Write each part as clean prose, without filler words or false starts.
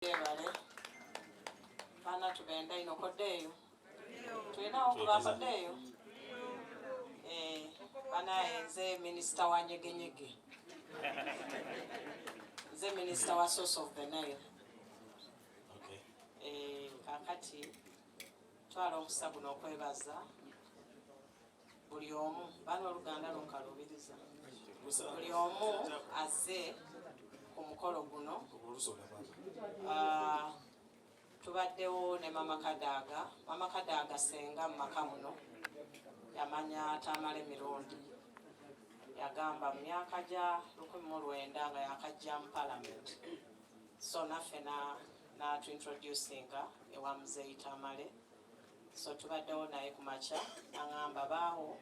Vale. Bana tubenda inokodeyo. Tuina okubakodeyo. Bana enze minister wa nyegenyege. Nze minister wa source of the Nile. Okay. Kakati twala okusabu n'okwebaza buli omu bana oluganda lunkalubiriza. Buli omu azze ku mukolo guno. Tubaddewo ne Mama Kadaga senga mu maka muno yamanya Tamale emirundi yagamba mu myaka gya 1900 nga yakajja mu Parliament, so naffe n'atuintroducinga ewa Muzeeyi Tamale, so tubaddewo naye ku makya n'angamba baawo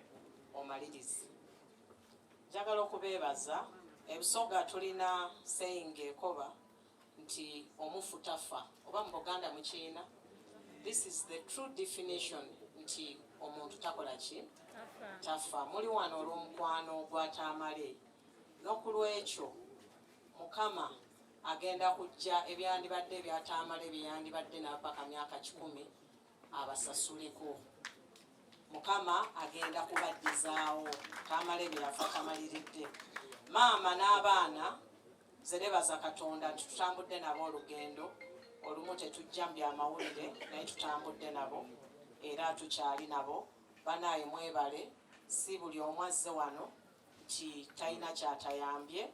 omalirizi. Njagala okubeebaza ebusoga tulina saying ekoba nti omufu tafa oba mu Buganda mu Kiina. This is the true definition nti omuntu takola ki tafa. Muli wano olw'omukwano gwa Tamale n'okulwekyo Mukama agenda kujja ebyandibadde bya Tamale byandibadde n'apaka myaka 10 abasasuleko. Mukama agenda kubaddizaawo Tamale byafa tamaliridde. Maama n'abaana zerebaza Katonda nti tutambudde nabo olugendo olumu tetujja mu byamawulire naye tutambudde nabo era tukyali nabo. Banaaye mwebale, si buli omu azze wano nti talina kyatayambye,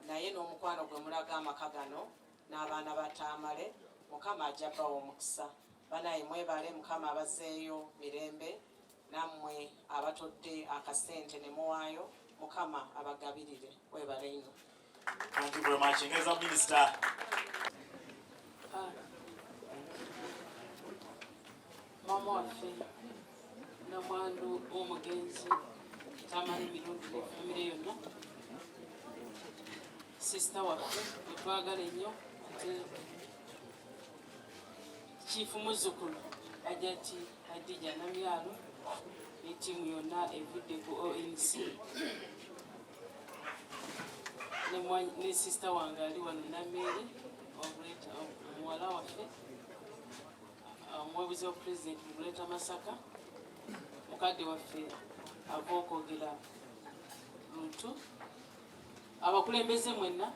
naye n'omukwano gwe mulaga amaka gano n'abaana ba Tamale Mukama ajja bawa omukisa. Banaaye mwebale, Mukama abazzeeyo mirembe, nammwe abatodde akasente ne muwaayo Mukama abagabirire. Webale ino. Thank you very much. Ngeza Minister. Mama waffe na mwandu omugenzi Tamale emirundi famire yonna, sister waffe twagala ennyo ate Chief Muzzukulu Hajati Hadija Namyalo n'ettiimu yonna evudde ku ONC ne sister wange ali wano Namere omuwala waffe omwebuzi wa President Muleta Masaka, mukadde waffe avookogera Lutu, abakulembeze mwenna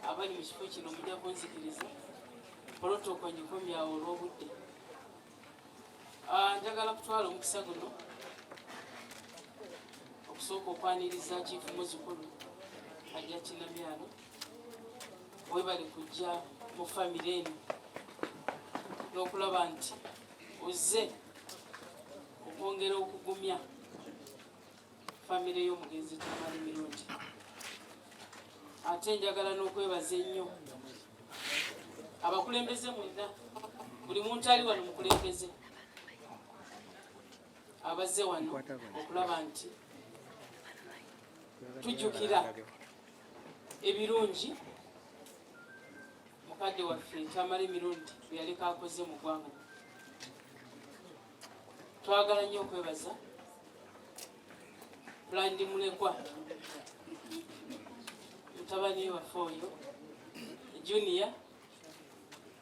abali mu kifo kino mujja kunzikiriza protocol nyikomyawo olw'obudde. Njagala kutwala omukisa guno okusooka okwaniriza Chief Muzzukulu Hajati Namyalo, webali kujja mu famire eno n'okulaba nti ozze okwongera okugumya famire y'omugenzi Tamale emirundi. Ate njagala n'okwebaza ennyo abakulembeze mwenna, buli muntu ali wano mukulembeze abazze wano okulaba nti tujjukira ebirungi mukadde waffe Tamale emirundi byaleka akoze mu ggwanga. Twagala nnyo okwebaza Plandi Mulekwa, mutabani waffe oyo Junior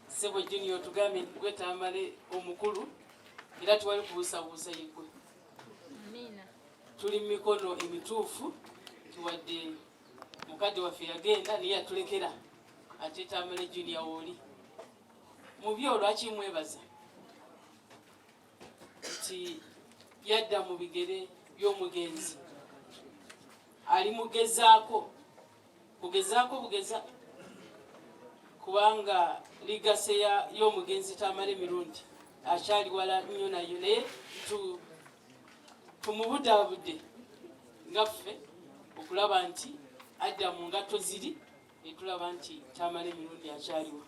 Sebo Junior, tugambe gwe Tamale omukulu era tuwali kubuusabuusa yegwe. Tuli mu mikono emituufu tuwadde mukadde waffe yagenda naye yatulekera ate Tamale Junior woli mu byo. Lwaki mwebaza nti yadda mu bigere by'omugenzi ali mugezaako bugeza kubanga ligase y'omugenzi Tamale emirundi akyali wala nnyo nayo, naye tumubudaabudde ngaffe okulaba nti adda mu ngatto ziri netulaba nti Tamale emirundi akyaliwo.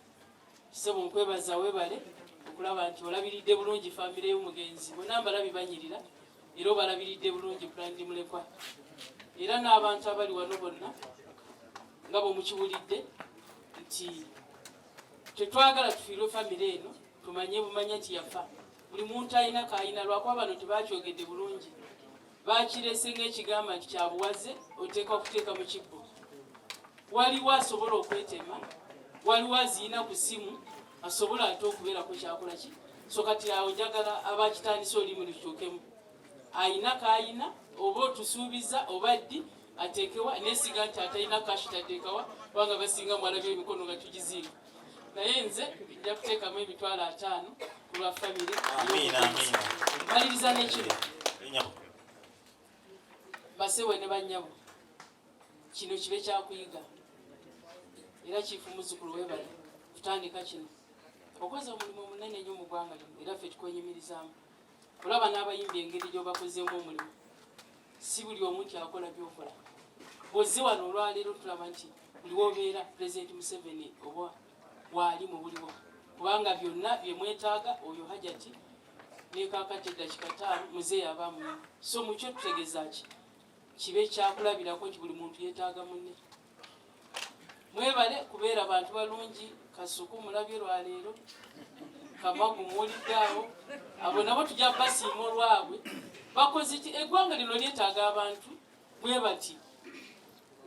Kisebo nkwebaza webale okulaba nti olabiridde bulungi famire y'omugenzi, bonna mbalabi banyirira era obalabiridde bulungi Plandi Mulekwa, era n'abantu abali wano bonna nga bwe mukiwulidde nti tetwagala tufiirwe famire eno, tumanye bumanya nti yafa. Buli muntu alina kayina, lwakuba bano tebakyogedde bulungi, bakirese ng'ekigamba nti kyabuwaze oteeka kuteeka mu kibbo. Waliwo asobola okwetema waliwo aziina ku ssimu asobola ate okubeerako kyakola ki so kati awo njagala abakitandisa olimi lukyukemu ayina kaayina oba otusuubiza oba ddi ateekewa nesiga nti atalina kashi tateekawa kubanga basinga mwalabya emikono nga tugizinga naye nze nja kuteekamu emitwalo 5 ku lwa famire. Maliriza n'ekiro basewe ne bannyabo kino kibe kyakuyiga era kiifu muzzukulu webale kutandika kino okoze omulimu omunene nnyo mu ggwanga lino era ffe tukwenyumirizaamu olaba n'abayimbi engeri gy'obakozeemu omulimu si buli omu nti akola byokola bwozze wano olwaleero tulaba nti buli wobeera pulezidenti Museveni oba waali mu buliwo kubanga byonna bye mwetaaga oyo hajati nekakati eddakika 5 muzeeyi abaamu so mukyo tutegeeza ki kibe kyakulabirako nti buli muntu yeetaaga munne. Mwebale kubeera bantu balungi Kasuku mulabye lwaleero Kamagu muwuliddaawo abo nabo tujja basiima olwabwe bakoze ki eggwanga lino lyetaaga abantu bwe bati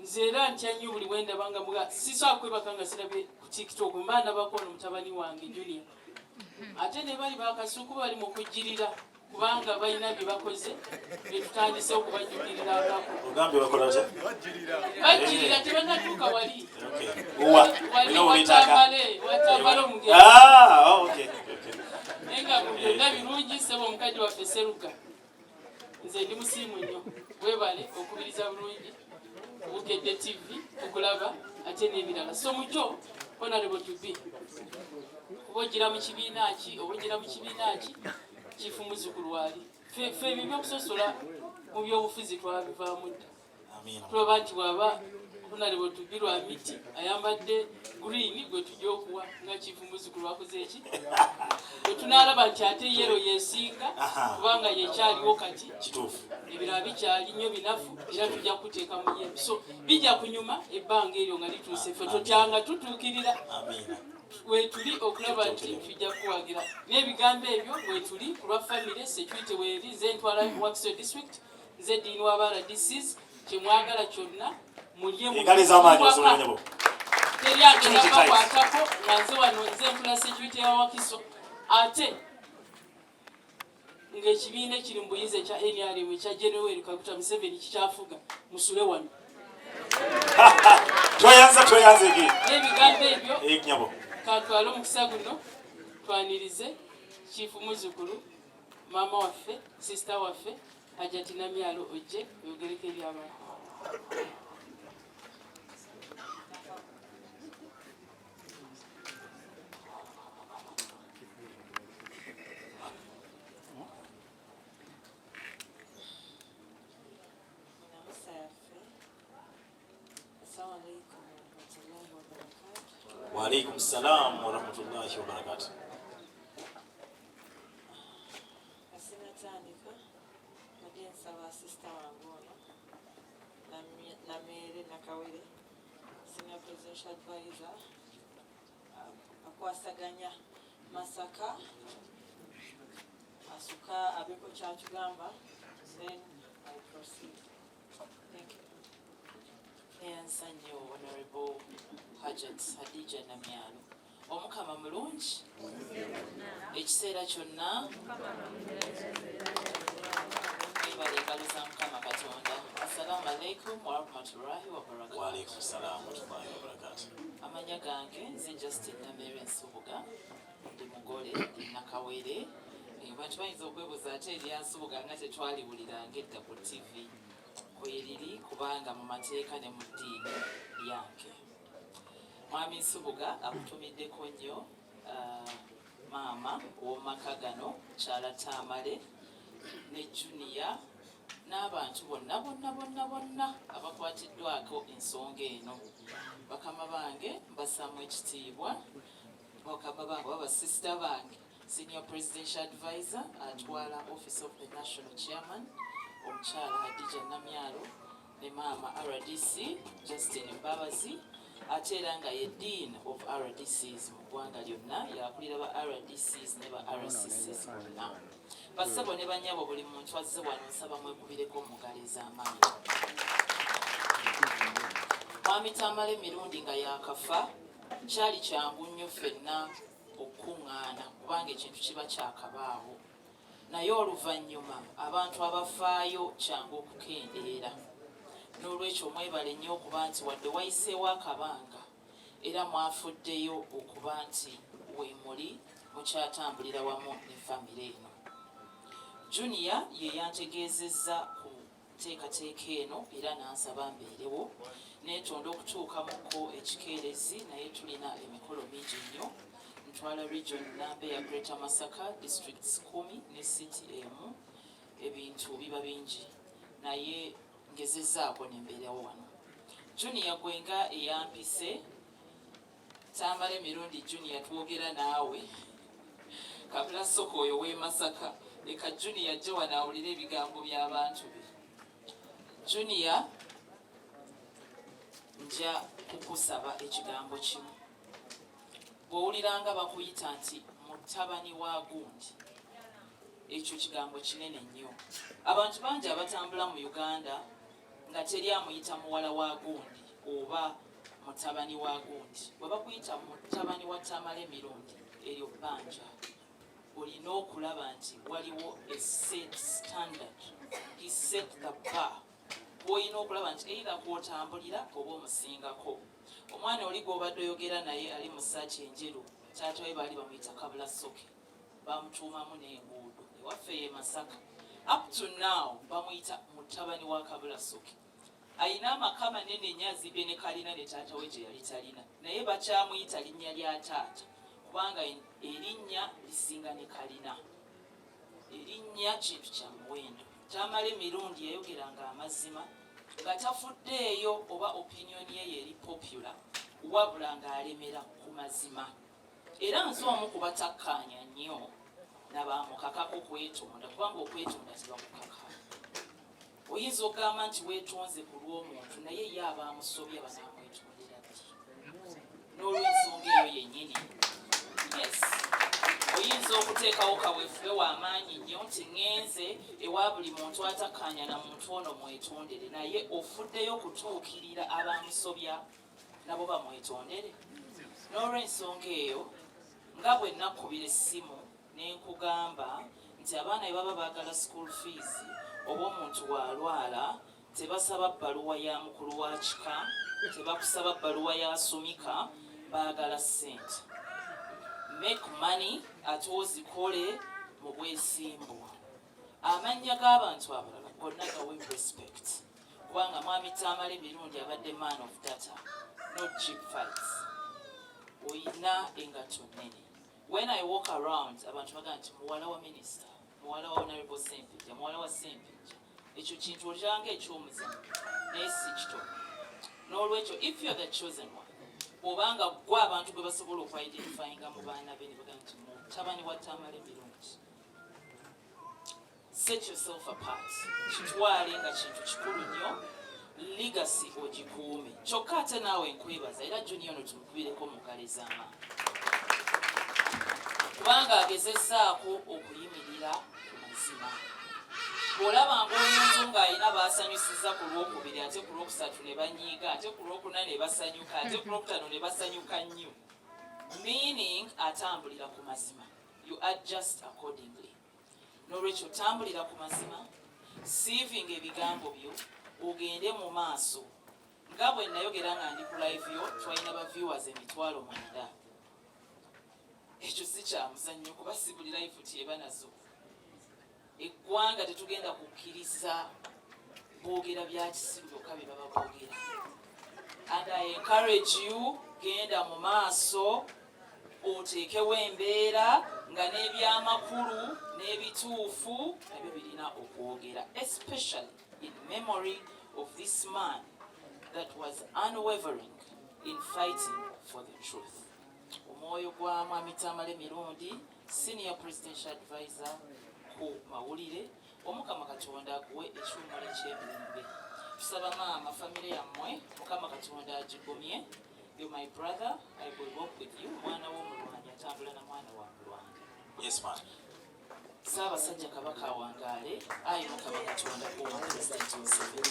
nze era ntya nnyo buli wendabanga muga sisobola kwebaka nga sirabye ku TikTok mbaana bakono mutabani wange Junior ate ne bali bakasuku bali mu kujjirira kubanga balina bye bakoze betutandise okubajjukirira abako ogambe bakola kya bajjirira tebannatuuka wali watambale omugezi enga byonna birungi sebo omukazi waffe Seruga nze ndi musiimu nnyo webale okubiriza bulungi Bukedde TV okulaba ate n'ebirala so mukyo honorable to be obogira mu kibiina ki obogira mu kibiina ki kifu muzzukulu wali ffe ebyo okusosola mu byobufuzi twabivaamu dda tulaba nti bwaba honorable to be lwa miti ayambadde green gwe tujja okuwa nga kifu muzzukulu wakoze eki bwe tunaalaba nti ate yero yeesinga kubanga yekyaliwo kati kituufu ebirala bikyali nnyo binafu era tujja kuteeka mu yero so bijja kunyuma ebbanga eryo nga lituuse ffe totyanga tutuukirira wetuli okulaba nti tujja kuwagira n'ebigambo ebyo wetuli ku lwa famire security weeri nze ntwala Wakiso district nze diini wa RDCs kyemwagala kyonna mulye teryagenda bakwatako nga nze wano nze mpula security ya Wakiso ate ng'ekibiina ekiri mu buyizi ekya NRM ekya General Kaguta Museveni kikyafuga musule wano tweyanze egi n'ebigambo ebyo katwale omukisa guno twanirize kiifu muzzukulu maama waffe sisita waffe Hajati Namyalo ojje oyogereko eri abantu. Wa alaikum salam wa rahmatullahi wa barakatuh. Namere Nakawere, Senior Presidential Advisor, akwasaganya Masaka, Asuka Abeko Chachugamba, then I proceed. Thank you. Ensanyo Honorable Hajat Hadija Namyalo. Omukama mulungi. Ekiseera kyonna. Balekaluza Mukama Katonda. Assalamu alaikum wa rahmatullahi wa barakatuh. Wa alaikum salam wa rahmatullahi wa barakatuh. Amanya gange nze Justin Namere Nsubuga ndi mugole Nakawere. Abantu bayinza okwebuuza ate eri Nsubuga nga tetwaliwulira ng'edda ku TV kweliri kubanga mu mateeka ne mu ddiini yange. Mwami Nsubuga akutumiddeko nnyo maama w'omumaka gano Kyala Tamale ne Junior n'abantu bonna abakwatiddwako ensonga eno. Bakama bange mbasamu ekitiibwa, bakama bange baba sister bange Senior Presidential Advisor atwala Office of the National Chairman omukyala Hadija Namyalo ne maama RDC Justin Mbabazi ate era nga ye Dean of RDCs mu ggwanga lyonna yakulira ba RDCs ne ba RCCs bonna. Basabo ne banyabo buli muntu azze wano nsaba mwekubireko omugalo ez'amaanyi. Mwami Tamale emirundi nga yakafa kyali kyangu nnyo ffenna okukuŋŋaana kubanga ekintu kiba kyakabaawo, naye oluvannyuma abantu abafaayo kyangu okukendeera. N'olwekyo mwebale nnyo okuba nti wadde wayiseewo akabanga era mwafuddeyo okuba nti weemuli mukyatambulira wamu ne famire eno. Junior ye yantegeezezza ku nteekateeka eno era n'ansaba mbeerewo, neetonda okutuukamuko ekikeerezi, naye tulina emikolo mingi nnyo. Ntwala region namba ya Greater Masaka districts 10 ne city emu, ebintu biba bingi naye ngezezzaako nembeerawo wano. Junior gwenga eyampise Tamale mirundi Junior twogera naawe kabula soko oyo w'e Masaka, leka Junior ajje wano awulire ebigambo by'abantu be. Junior, nja kukusaba ekigambo kimu. Bw'owuliranga bakuyita nti mutabani wa gundi, ekyo kigambo kinene nnyo. Abantu bangi abatambula mu Uganda nga teri amuyita muwala wa gundi oba mutabani wa gundi. Bwe bakuyita mutabani wa Tamale mirundi, eryo bbanja. Olina okulaba nti waliwo a set standard. He set the bar. Bw'olina okulaba nti either kw'otambulira oba omusingako. Omwana oli gw'obadde oyogera naye ali mu ssaaki enjeru, taata we baali bamuyita Kabula Soke, bamutuumamu n'enguudo ewaffe ye Masaka. Up to now bamuyita mutabani wa Kabula Soke. Ayina amaka manene nnyo azibye ne kalina ne taata we gye yali talina, naye bakyamuyita linnya lya taata kubanga erinnya lisinga ne kalina. Erinnya kintu kya muwendo. Tamale mirundi yayogeranga amazima nga tafuddeeyo oba opinion ye eri popular, wabula ng'alemera ku mazima. Era nze omu ku batakkaanya nnyo nabamukakako kwetonda, kubanga okwetonda tibakukaka. Oyinza okugamba nti weetonze ku lw'omuntu naye ye abaamusobya banaamwetondera ddi. N'olw'ensonga eyo yennyini, yes, oyinza okuteekawo kaweefube w'amaanyi nnyo nti ŋŋenze ewa buli muntu atakkaanya na muntu ono mwetondere, naye ofuddeyo kutuukirira abaamusobya nabo bamwetondere. N'olw'ensonga eyo nga bwe nakkubira essimu ne nkugamba nti abaana bwe baba baagala school fees oba omuntu bw'alwala tebasaba bbaluwa ya mukulu wa kika, tebakusaba bbaluwa ya sumika, baagala ssente. Make money ate ozikole mu bwesimbu. Amannya g'abantu abalala gonna gawe respect, kubanga mwami Tamale mirundi abadde man of data, not cheap fights. Oyina engatto nnene. When I walk around abantu bagamba nti muwala wa minister, muwala wa honorable Sempija, muwala wa Sempija. Ekyo kintu olyanga eky'omuzannyo naye si kitono. N'olwekyo if you are the chosen one, obanga gwe abantu gwe basobola okwidentifyinga mu baana be ne bagamba nti mutabani wa Tamale mirundi, set yourself apart. Kitwale nga kintu kikulu nnyo, legacy ogikuume. Kyokka ate naawe nkwebaza era Junior ono tumukubireko mu ngalo ez'amaanyi, kubanga agezezzaako okuyimirira ku mazima. Bw'olabanga omuntu ng'alina baasanyusiza ku lwokubiri ate ku lwokusatu ne banyiiga, ate ku lwokuna ne basanyuka, ate ku lwokutaano ne basanyuka nnyo, meaning atambulira ku mazima. You adjust accordingly. N'olwekyo tambulira ku mazima, siivinga ebigambo byo, ogende mu maaso. Nga bwe nayogera nga ndi ku live yo, twalina ba viewers 9,000. Ekyo si kyamuzannyo kuba si buli live tyeba nazo. Eggwanga tetugenda kukkiriza boogera bya kisiru byokka bye baba boogera. And I encourage you, genda mu maaso, oteekewo embeera nga n'ebyamakulu n'ebituufu nabyo birina okwogera, especially in memory of this man that was unwavering in fighting for the truth. Omwoyo gwa mwami Tamale mirundi, senior presidential advisor ku mawulire, Omukama Katonda akuwe ekyumula eky'emirembe. Tusaba maama famire yammwe, Mukama Katonda agigumye. You're my brother, I will walk with you. Mwana w'omulwanyi atambula na mwana wa mulwanyi. Yes, ma'am. Ssaabasajja Kabaka awangaale ayi Mukama Katonda kuwa Pulezidenti Museveni.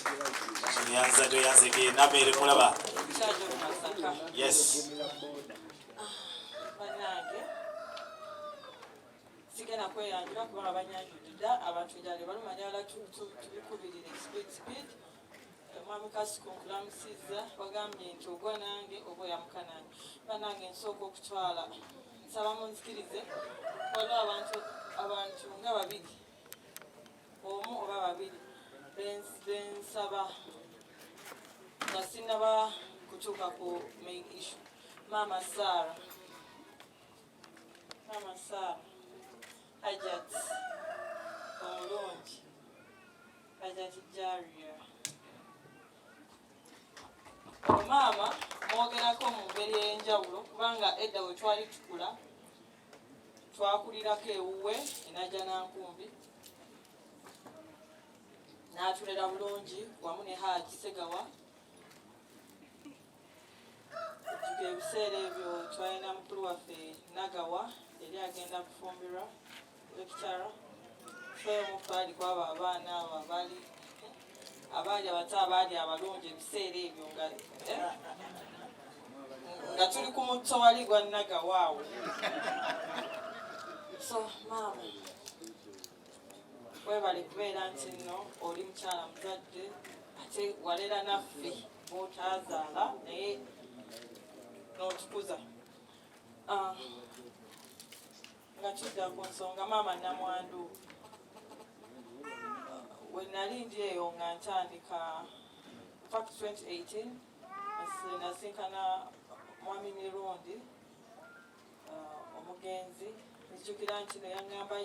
Tuyanza tuyanzike namere mulaba. Kyajo Masaka. Yes. Bannange sigenda kweyanjula kubanga banyanjulidda abantu njale balumanyala tubikubirire speed. Mwami Kasuku nkulamusizza wagambye nti ogwa nange oba oyamuka nange. Bannange nsooka okutwala nsaba munzikirize waliwo abantu nga babiri omu oba babiri bensaba nga sinnaba kutuuka ku main issue. Mama Sarah Hajat omulungi Hajat Jaria omama mwogerako mu ngeri ey'enjawulo kubanga edda we twali tukula twakulirako ewuwe enajja nankumbi n'atulera bulungi wamu ne Haji Segawa. Ejjuga ebiseera ebyo twalina mukulu waffe Nagawa yali agenda kufumbirwa lekitara feemu twali kwabo abaana abo abaali abato abaali abalungi ebiseera ebyo nga tuli ku mutto wali gwa Nagawa awo. So maama webale kubeera nti nno oli mukyala muzadde ate walera naffe b'otaazaala naye n'otukuza. Nga tudda ku nsonga maama Namwandu we nali ndi eyo nga ntandika fact 2018 nasinkana mwami Mirundi omugenzi nzijukira nti neyaŋŋamba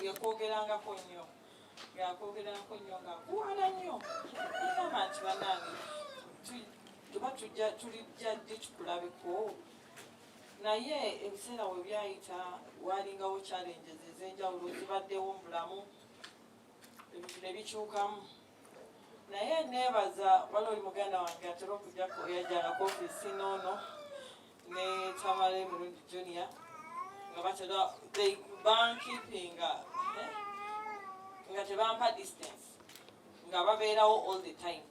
yakwogerangako nnyo ng'akuwala nnyo agamba nti bannange tuba tulijjadde tukulabeko naye ebiseera we byayita walingawo challenges ez'enjawulo zibaddewo mu bulamu ebintu ne bikyukamu naye neebaza wali oli muganda wange atera okujjako yajjangako ofiisi noono ne Tamale Murundi Junior nga batera bankeepinga nga tebampa distance nga babeerawo all the time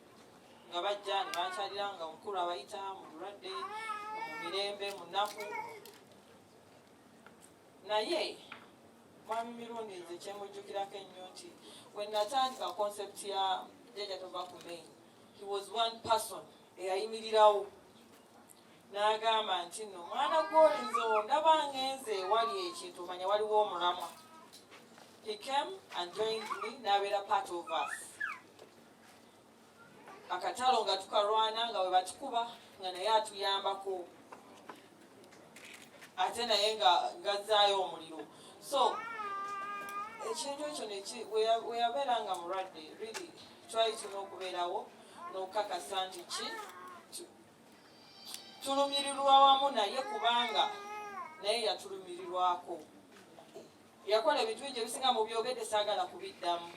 nga bajja ne bankyalira nga omukulu abayita mu bulwadde mu mirembe mu nnaku. Naye mwami Mirundi nze kyemujjukirako ennyo nti we natandika concept ya Jjajja Tobacco Main, he was one person eyayimirirawo n'agamba nti nno mwana gw'olinze ndaba ngenze wali ekintu manya waliwo omulamwa. He came and joined me n'abeera part of us. Akatalo nga tukalwana nga we batukuba nga naye atuyambako ate naye nga gazzaayo omuliro. So ekintu ekyo we yabeera nga mulwadde really twali tulina okubeerawo n'okukakasa nti tulumirirwa wamu naye kubanga naye yatulumirirwako. Yakola ebintu bingi ebisinga mu byogedde saagala kubiddamu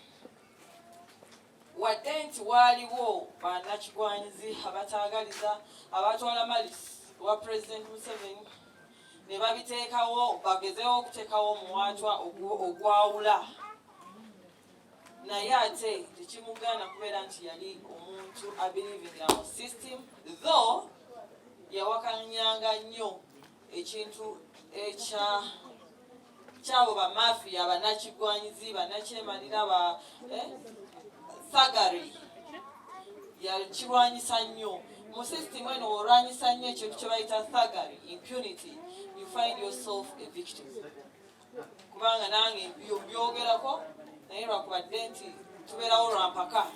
wadde nti waaliwo bannakigwanyizi abataagaliza abatwala malisi wa President Museveni ne babiteekawo bagezeho okuteekawo omuwaatwa ogwawula naye ate tekimugaana kubeera nti yali omuntu abelivinga mu system though yawakanyanga nnyo ekintu kyabo bamafiya bannakigwanyizi bannakyemalira Thuggery yakirwanyisa nnyo mu system eno olwanyisa nnyo ekintu kye bayita Thuggery impunity you find yourself a victim kubanga nange mbyogerako naye lwakubadde nti tubeerawo lwampaka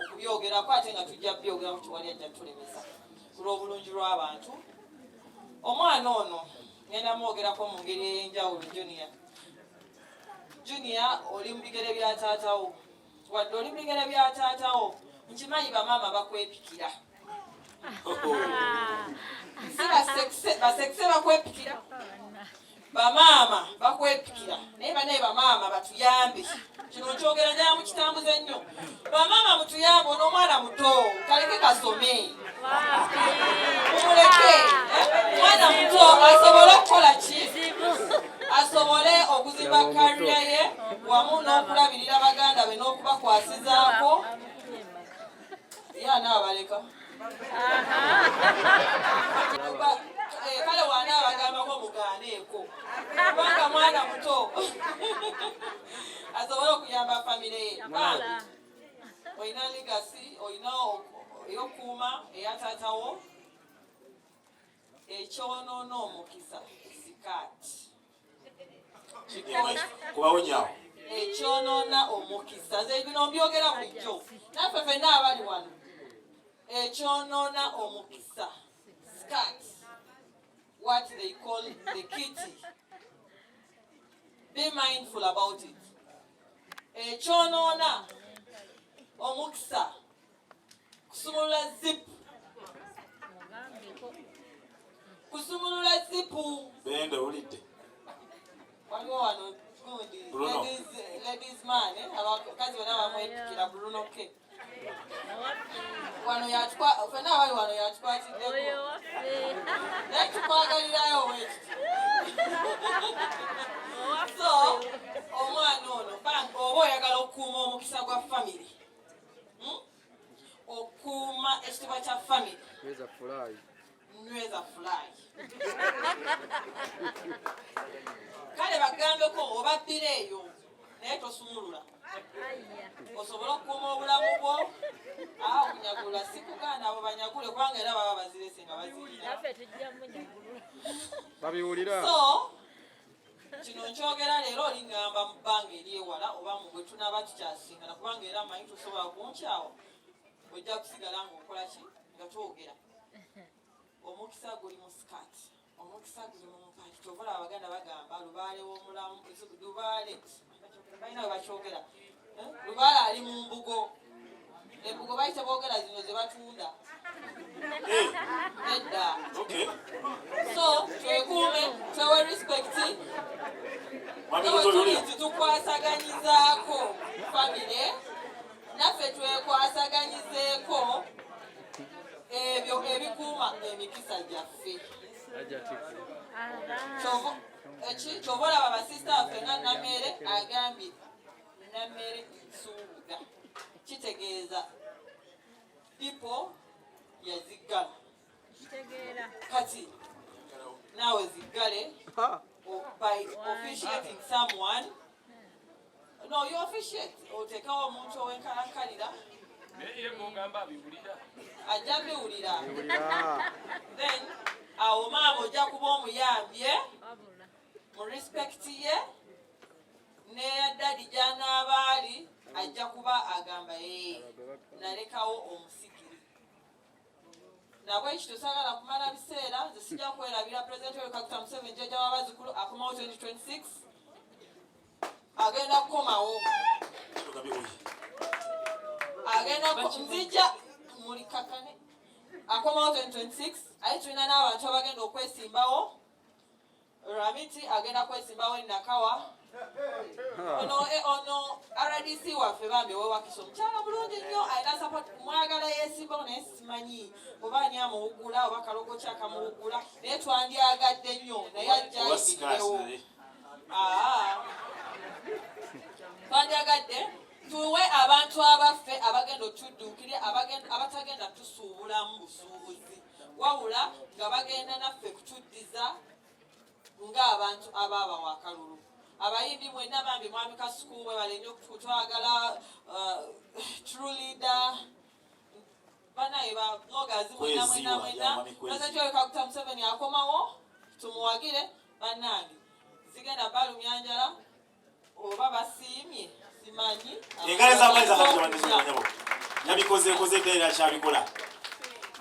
okubyogerako ate nga tujja byogerako tiwali ajja tulemesa olw'obulungi lw'abantu. Omwana ono ngenda mwogerako mu ngeri ey'enjawulo. Junior oli mu bigere bya taatawo wadde oli mu bigere bya taatawo nkimanyi bamaama bakwepikira si basekise bakwepikira bamaama bakwepikira naye banaye bamaama batuyambe kino nkyogera njala mukitambuze nnyo bamaama mutuyambe n'omwana muto kaleke kasome mumuleke mwana muto asobole okukola ki asobole okuzimba kariya ye wamu n'okulabirira baganda be n'okubakwasizaako yanaabaleka kale wanaabagambako mugaaneeko kubanga mwana muto asobole okuyamba famire ye bambi olina ligasi olina eyokuuma eyataatawo ekyonoona omukisa sikaati kubawonyawo ekyonoona omukisa nze bino mbyogera bulijjo naffe ffenna abali wano ekyonoona omukisa skirt what they call the kitty be mindful about it ekyonoona omukisa kusumulula zipu bende ulidde waliwo wano gundi ladies man abakazi bonna bamwepikira Bruno K wano ffenna abali wano yatukwatiddeko naye tukwagalirayo wekiti so omwana ono oba oyagala okukuuma omukisa gwa famire okuuma ekitiibwa kya famire nyweza fly kale bagambeko obabbira eyo naye tosumulula osobole okukuuma obulamu bwo okunyagulwa sikugaana abo banyagule kubanga era baba bazirese nga babiwulira so kino nkyogera leero olingamba mu bbanga eryewala oba mu bwe tunaaba tukyasingana kubanga era manyi tusobola kunkyawo ojja kusigala ngaokola ki nga twogera omukisa guli mu sikaati omukisa guli mu mpaati kyovola abaganda bagamba lubaale w'omulamu lubaale balina we bakyogera lubaale ali mu mbugo embugo bayite boogera zino ze batunda nedda so twekuume twewe respekti tulizi tukwasaganyizaako famire naffe twekwasaganyizeeko ebyo ebikuuma emikisa gyaffe kyova olaba basista waffe nga Namere agambye Namere Nsubuga kitegeeza pipo yaziggala kati naawe ziggale by officiating someone no you officiate otekawo omuntu owenkalankalira ajja biwulira then awo maama ojja kuba omuyambye mu respekti ye neyaddadi gy'anaabaali ajja kuba agamba nalekawo omusigiri nabwe ekyo tosagala kumala biseera nze sijja kwerabira President Yoweri Kaguta Museveni jjajja w'Abazzukulu akomawo 2026 agenda kukomawo nzijja mulikakane akomawo 2026 aye tulina n'abantu abagenda okwesimbawo Ramiti agenda kwesimbawo Nakawa ono RDC waffe bambi owewakisa omukyala bulungi nnyo alina support mwagala yesimbawo naye simanyi oba ani amuwugula oba kalogo ki akamuwugula naye twandyagadde nnyo naye ajjayirirewo twandyagadde tuwe abantu abaffe abagenda otudduukirya abatagenda tusuubulamu busuubuzi wabula nga bagenda naffe kutuddiza ng'abantu abaaba wakalulu abayimbi mwenna bambi mwami Kasuku bwe balenya okutwagala true leader banaye ba bloggers mwena President Yoweri Kaguta Museveni akomawo tumuwagire bannange zigenda balumyanjala oba basiimye simanyi engalo z'amaanyi zakatibanyabo yabikozeekoze ddaera kyabikola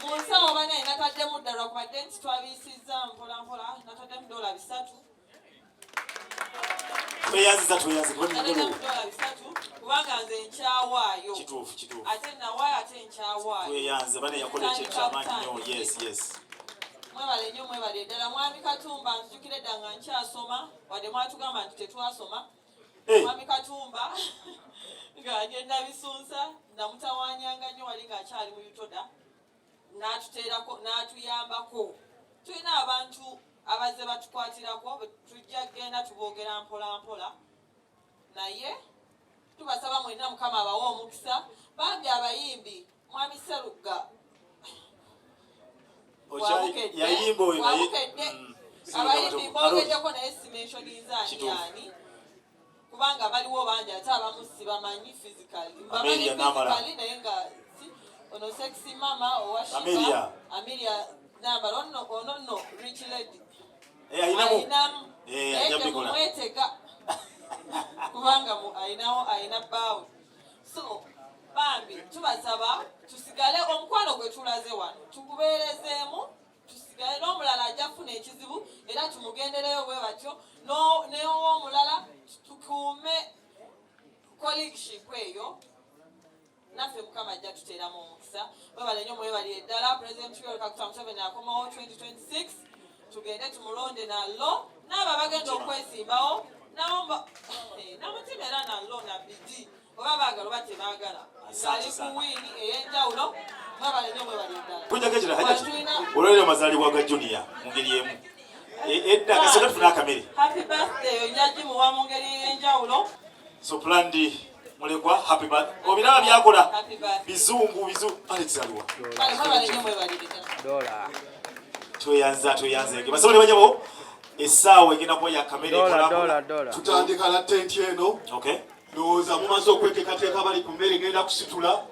mu nsawo banaye nataddemu ddala kubadde nti twabiisizza mpolampola nataddemu $3 kubanga nze nkyawaayo ate nawaayo ate nkyawaayo mwebale nnyo mwebale ddala mwami Katumba nzijukire dda nga nkyasoma wadde mwatugamba nti tetwasoma mwami Katumba ng'anye nabisunsa namutawaanyanga nnyo wali ng'akyali mu Utoda n'atuteerako n'atuyambako tulina abantu abazze batukwatirako tujja genda tuboogera mpola mpola naye tubasaba mwenna Mukama abawa omukisa. Bambi abayimbi Mwami Sserugga yayimba oyo naye abayimbi boogeddeko naye simenshoniza ani kubanga baliwo bangi ate abamu sibamanyi physically bamanyi physically naye nga ono sexy mama owashiba Amelia Nambala ono nno rich lady ayinamu naye temumwetega kubanga ayina bbaawe. So bambi tubasaba tusigale omukwano gwe tulaze wano tugubeerezeemu, tusigale n'omulala ajja kufuna ekizibu era tumugendereyo bwe batyo n'ow'omulala tukuume colleagueship eyo naffe Mukama ajja tuteeramu omukisa. Webale nnyo mwebalire ddala. President Yoweri Kaguta Museveni akomawo 2026 tugende tumulonde nallo n'abo bagenda okwesimbawo namutima era nallo na bidi oba baagala oba tebaagala ali ku wiini ey'enjawulo. Mwebale nnyo mwebalire ddala. Kujjakekira olwaleero mazaalibwa ga Junior mu ngeri emu edda kasooka tufuna akamere. Happy birthday onyagimuwa mu ngeri ey'enjawulo. Soprandi mulekwa happy birthday. Obiraba byakola bizungu Alex aliwa tweyanza basobole banyabo essaawa egenda kuba ya kamere ekola tutandika la tent eno. Okay. Ndowooza mumaze okweteekateeka bali ku mmere egenda kusitula